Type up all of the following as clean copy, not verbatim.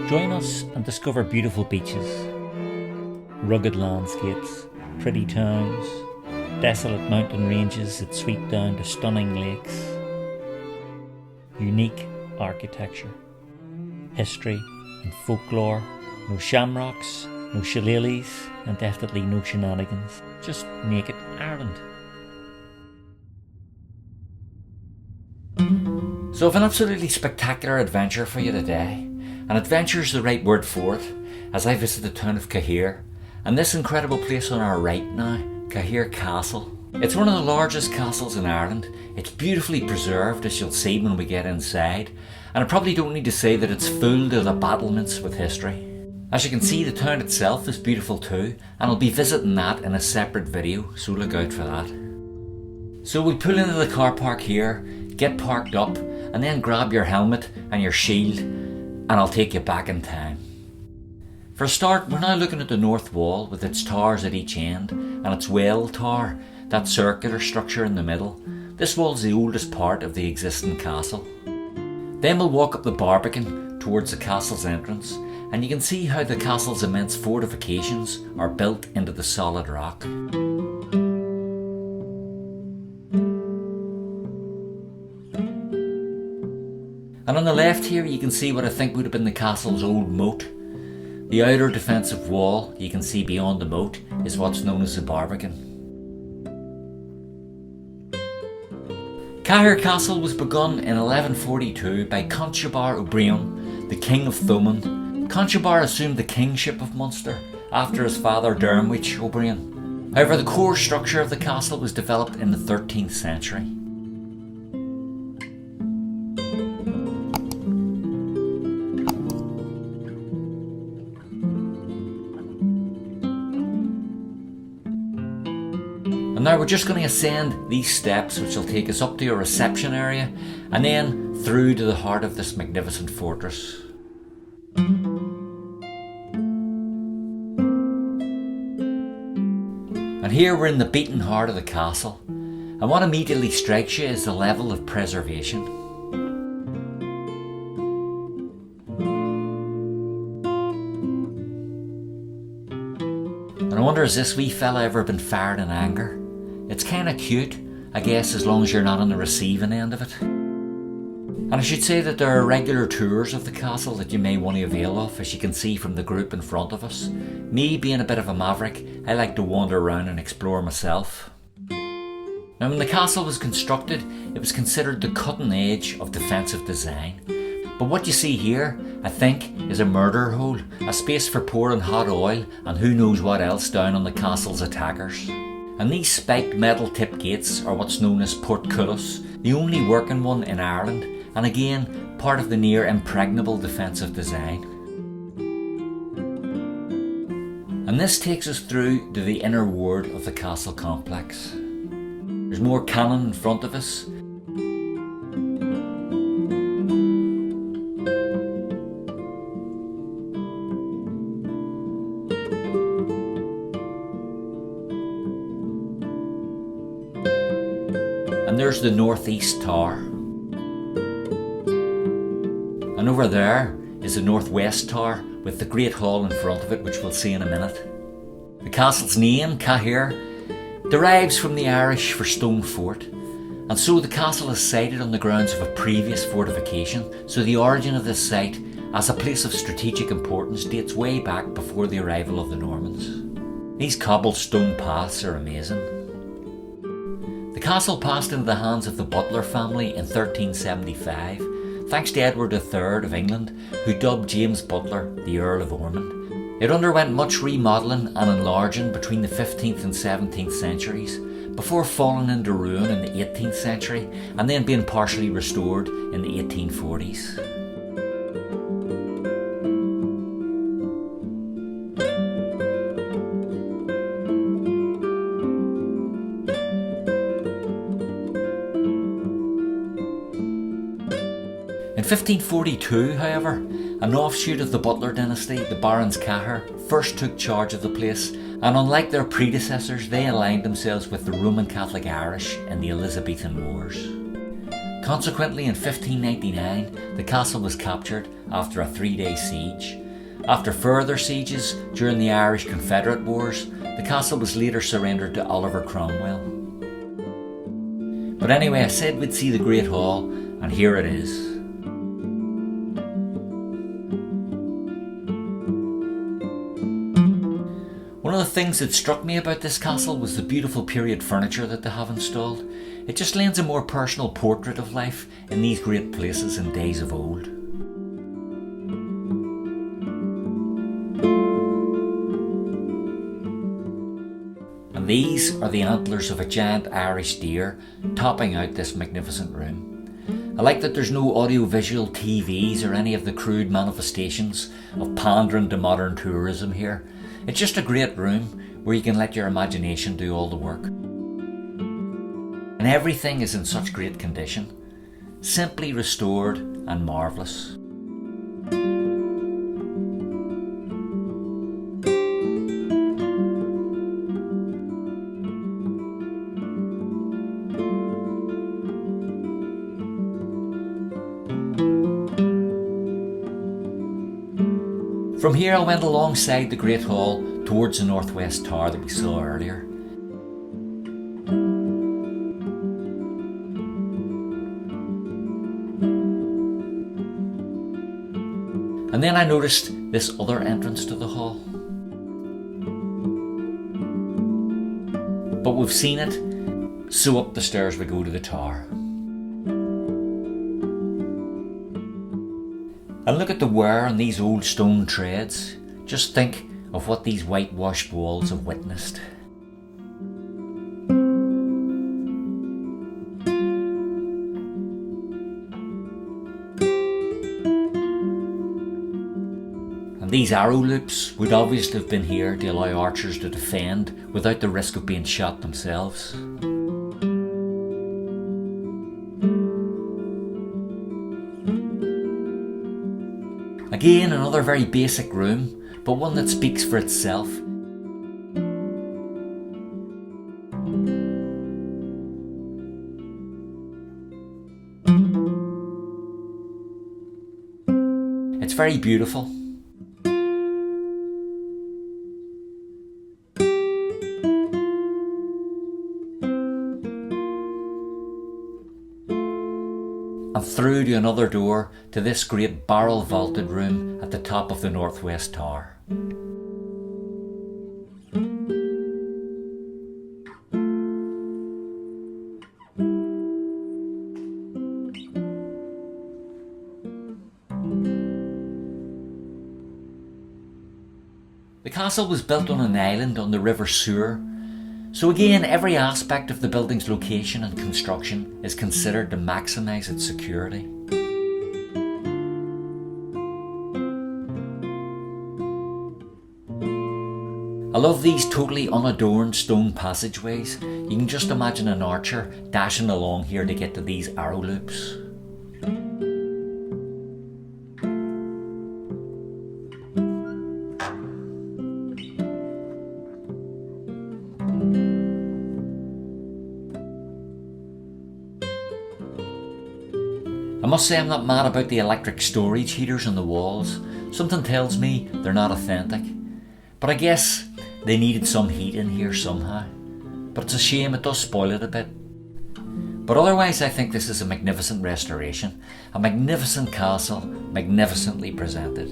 Join us and discover beautiful beaches, rugged landscapes, pretty towns, desolate mountain ranges that sweep down to stunning lakes, unique architecture, history and folklore, no shamrocks, no shillelaghs, and definitely no shenanigans, just naked Ireland. So I've an absolutely spectacular adventure for you today, and adventure is the right word for it, as I visit the town of Cahir, and this incredible place on our right now, Cahir Castle. It's one of the largest castles in Ireland. It's beautifully preserved, as you'll see when we get inside, and I probably don't need to say that it's full to the battlements with history. As you can see, the town itself is beautiful too, and I'll be visiting that in a separate video, so look out for that. So we pull into the car park here, get parked up, and then grab your helmet and your shield, and I'll take you back in time. For a start, we're now looking at the north wall with its towers at each end, and its well tower, that circular structure in the middle. This wall's the oldest part of the existing castle. Then we'll walk up the Barbican towards the castle's entrance, and you can see how the castle's immense fortifications are built into the solid rock. And on the left here you can see what I think would have been the castle's old moat. The outer defensive wall you can see beyond the moat is what's known as the Barbican. Cahir Castle was begun in 1142 by Conchobar O'Brien, the King of Thomond. Conchobar assumed the kingship of Munster after his father Dermwich O'Brien. However, the core structure of the castle was developed in the 13th century. And now we're just going to ascend these steps, which will take us up to a reception area and then through to the heart of this magnificent fortress. And here we're in the beaten heart of the castle, and what immediately strikes you is the level of preservation. And I wonder, has this wee fella ever been fired in anger? It's kinda cute, I guess, as long as you're not on the receiving end of it. And I should say that there are regular tours of the castle that you may want to avail of, as you can see from the group in front of us. Me being a bit of a maverick, I like to wander around and explore myself. Now, when the castle was constructed, it was considered the cutting edge of defensive design. But what you see here, I think, is a murder hole, a space for pouring hot oil and who knows what else down on the castle's attackers. And these spiked metal tip gates are what's known as portcullis, the only working one in Ireland, and again, part of the near impregnable defensive design. And this takes us through to the inner ward of the castle complex. There's more cannon in front of us. And there's the northeast tower. And over there is the northwest tower with the great hall in front of it, which we'll see in a minute. The castle's name, Cahir, derives from the Irish for stone fort, and so the castle is sited on the grounds of a previous fortification, so the origin of this site as a place of strategic importance dates way back before the arrival of the Normans. These cobblestone paths are amazing. The castle passed into the hands of the Butler family in 1375, thanks to Edward III of England, who dubbed James Butler the Earl of Ormond. It underwent much remodelling and enlarging between the 15th and 17th centuries, before falling into ruin in the 18th century and then being partially restored in the 1840s. In 1542, however, an offshoot of the Butler dynasty, the Barons Cahir, first took charge of the place, and unlike their predecessors, they aligned themselves with the Roman Catholic Irish in the Elizabethan Wars. Consequently, in 1599, the castle was captured after a 3-day siege. After further sieges during the Irish Confederate Wars, the castle was later surrendered to Oliver Cromwell. But anyway, I said we'd see the Great Hall, and here it is. One of the things that struck me about this castle was the beautiful period furniture that they have installed. It just lends a more personal portrait of life in these great places in days of old. And these are the antlers of a giant Irish deer topping out this magnificent room. I like that there's no audio-visual TVs or any of the crude manifestations of pandering to modern tourism here. It's just a great room where you can let your imagination do all the work. And everything is in such great condition, simply restored and marvellous. From here I went alongside the Great Hall towards the northwest tower that we saw earlier. And then I noticed this other entrance to the hall. But we've seen it, so up the stairs we go to the tower. And look at the wear on these old stone treads. Just think of what these whitewashed walls have witnessed. And these arrow loops would obviously have been here to allow archers to defend without the risk of being shot themselves. Again, another very basic room, but one that speaks for itself. It's very beautiful. And through to another door to this great barrel vaulted room at the top of the northwest tower. The castle was built on an island on the River Suir. So again, every aspect of the building's location and construction is considered to maximise its security. I love these totally unadorned stone passageways. You can just imagine an archer dashing along here to get to these arrow loops. I must say I'm not mad about the electric storage heaters on the walls. Something tells me they're not authentic. But I guess they needed some heat in here somehow. But it's a shame, it does spoil it a bit. But otherwise I think this is a magnificent restoration. A magnificent castle, magnificently presented.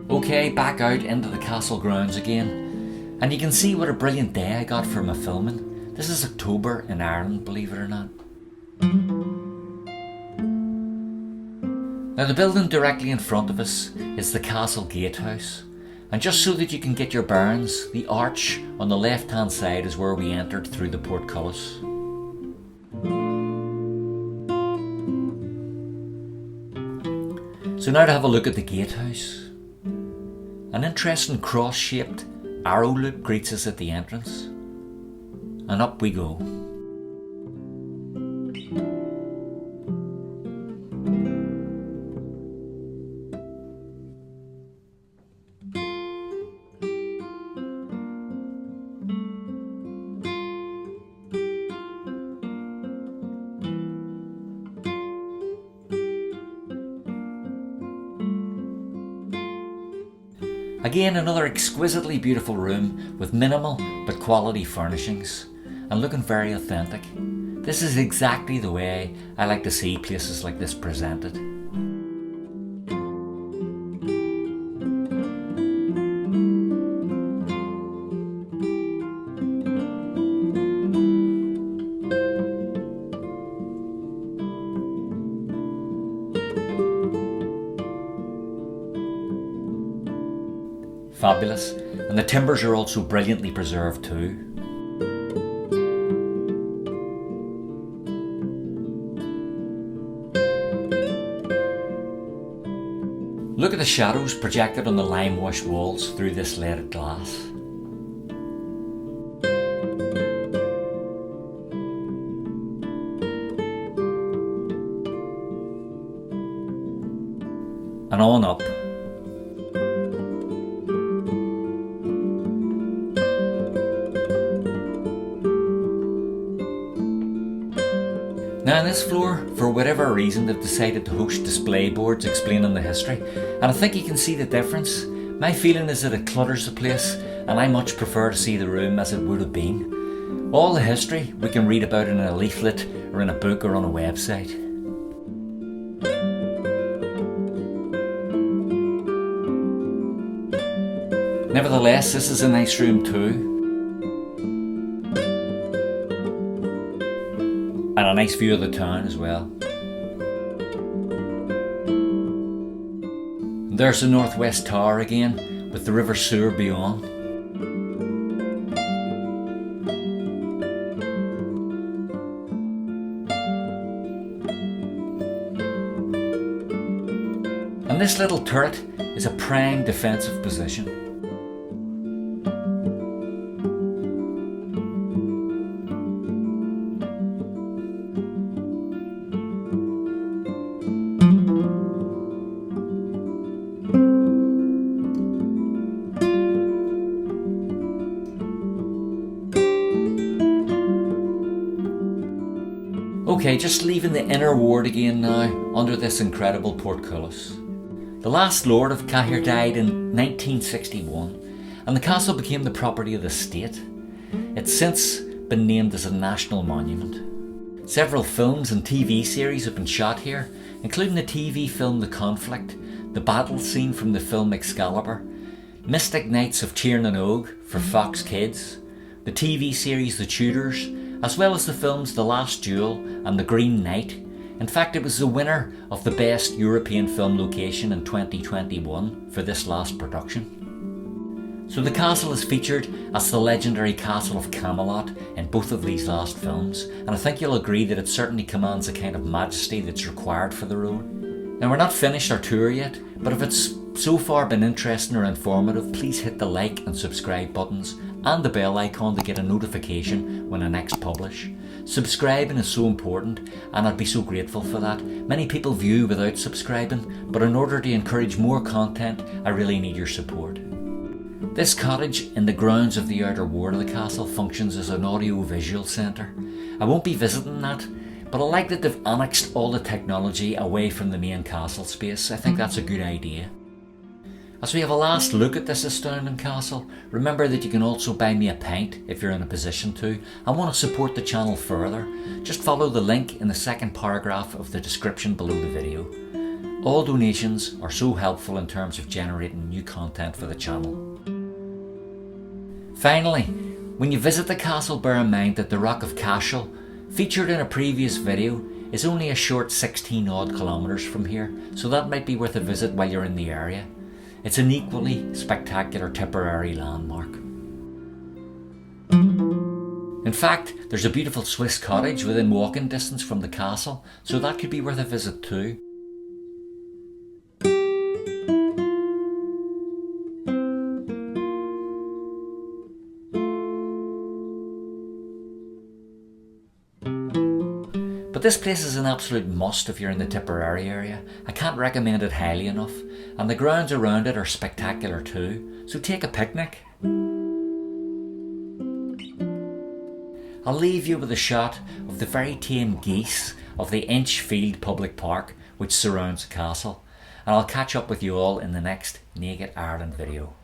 Okay, back out into the castle grounds again. And you can see what a brilliant day I got for my filming. This is October in Ireland, believe it or not. Now the building directly in front of us is the castle gatehouse. And just so that you can get your bearings, the arch on the left hand side is where we entered through the portcullis. So now to have a look at the gatehouse. An interesting cross-shaped arrow loop greets us at the entrance, and up we go. Again, another exquisitely beautiful room with minimal but quality furnishings and looking very authentic. This is exactly the way I like to see places like this presented. Fabulous, and the timbers are also brilliantly preserved too. Look at the shadows projected on the lime-washed walls through this leaded glass. And on up. Now on this floor, for whatever reason, they've decided to host display boards explaining the history, and I think you can see the difference. My feeling is that it clutters the place, and I much prefer to see the room as it would have been. All the history we can read about in a leaflet or in a book or on a website. Nevertheless, this is a nice room too. And a nice view of the town as well. And there's the northwest tower again, with the River Suir beyond. And this little turret is a prime defensive position. Okay, just leaving the inner ward again now, under this incredible portcullis. The last lord of Cahir died in 1961, and the castle became the property of the state. It's since been named as a national monument. Several films and TV series have been shot here, including the TV film The Conflict, the battle scene from the film Excalibur, Mystic Knights of Tiernan Og for Fox Kids, the TV series The Tudors, as well as the films The Last Duel and The Green Knight. In fact, it was the winner of the Best European Film Location in 2021 for this last production. So the castle is featured as the legendary Castle of Camelot in both of these last films, and I think you'll agree that it certainly commands a kind of majesty that's required for the role. Now, we're not finished our tour yet, but if it's so far been interesting or informative, please hit the like and subscribe buttons and the bell icon to get a notification when I next publish. Subscribing is so important, and I'd be so grateful for that. Many people view without subscribing, but in order to encourage more content, I really need your support. This cottage in the grounds of the outer ward of the castle functions as an audio-visual centre. I won't be visiting that, but I like that they've annexed all the technology away from the main castle space. I think that's a good idea. As we have a last look at this astounding castle, remember that you can also buy me a pint if you're in a position to and want to support the channel further. Just follow the link in the second paragraph of the description below the video. All donations are so helpful in terms of generating new content for the channel. Finally, when you visit the castle, bear in mind that the Rock of Cashel, featured in a previous video, is only a short 16 odd kilometres from here, so that might be worth a visit while you're in the area. It's an equally spectacular Tipperary landmark. In fact, there's a beautiful Swiss cottage within walking distance from the castle, so that could be worth a visit too. But this place is an absolute must if you're in the Tipperary area. I can't recommend it highly enough, and the grounds around it are spectacular too, so take a picnic. I'll leave you with a shot of the very tame geese of the Inchfield Public Park which surrounds the castle, and I'll catch up with you all in the next Naked Ireland video.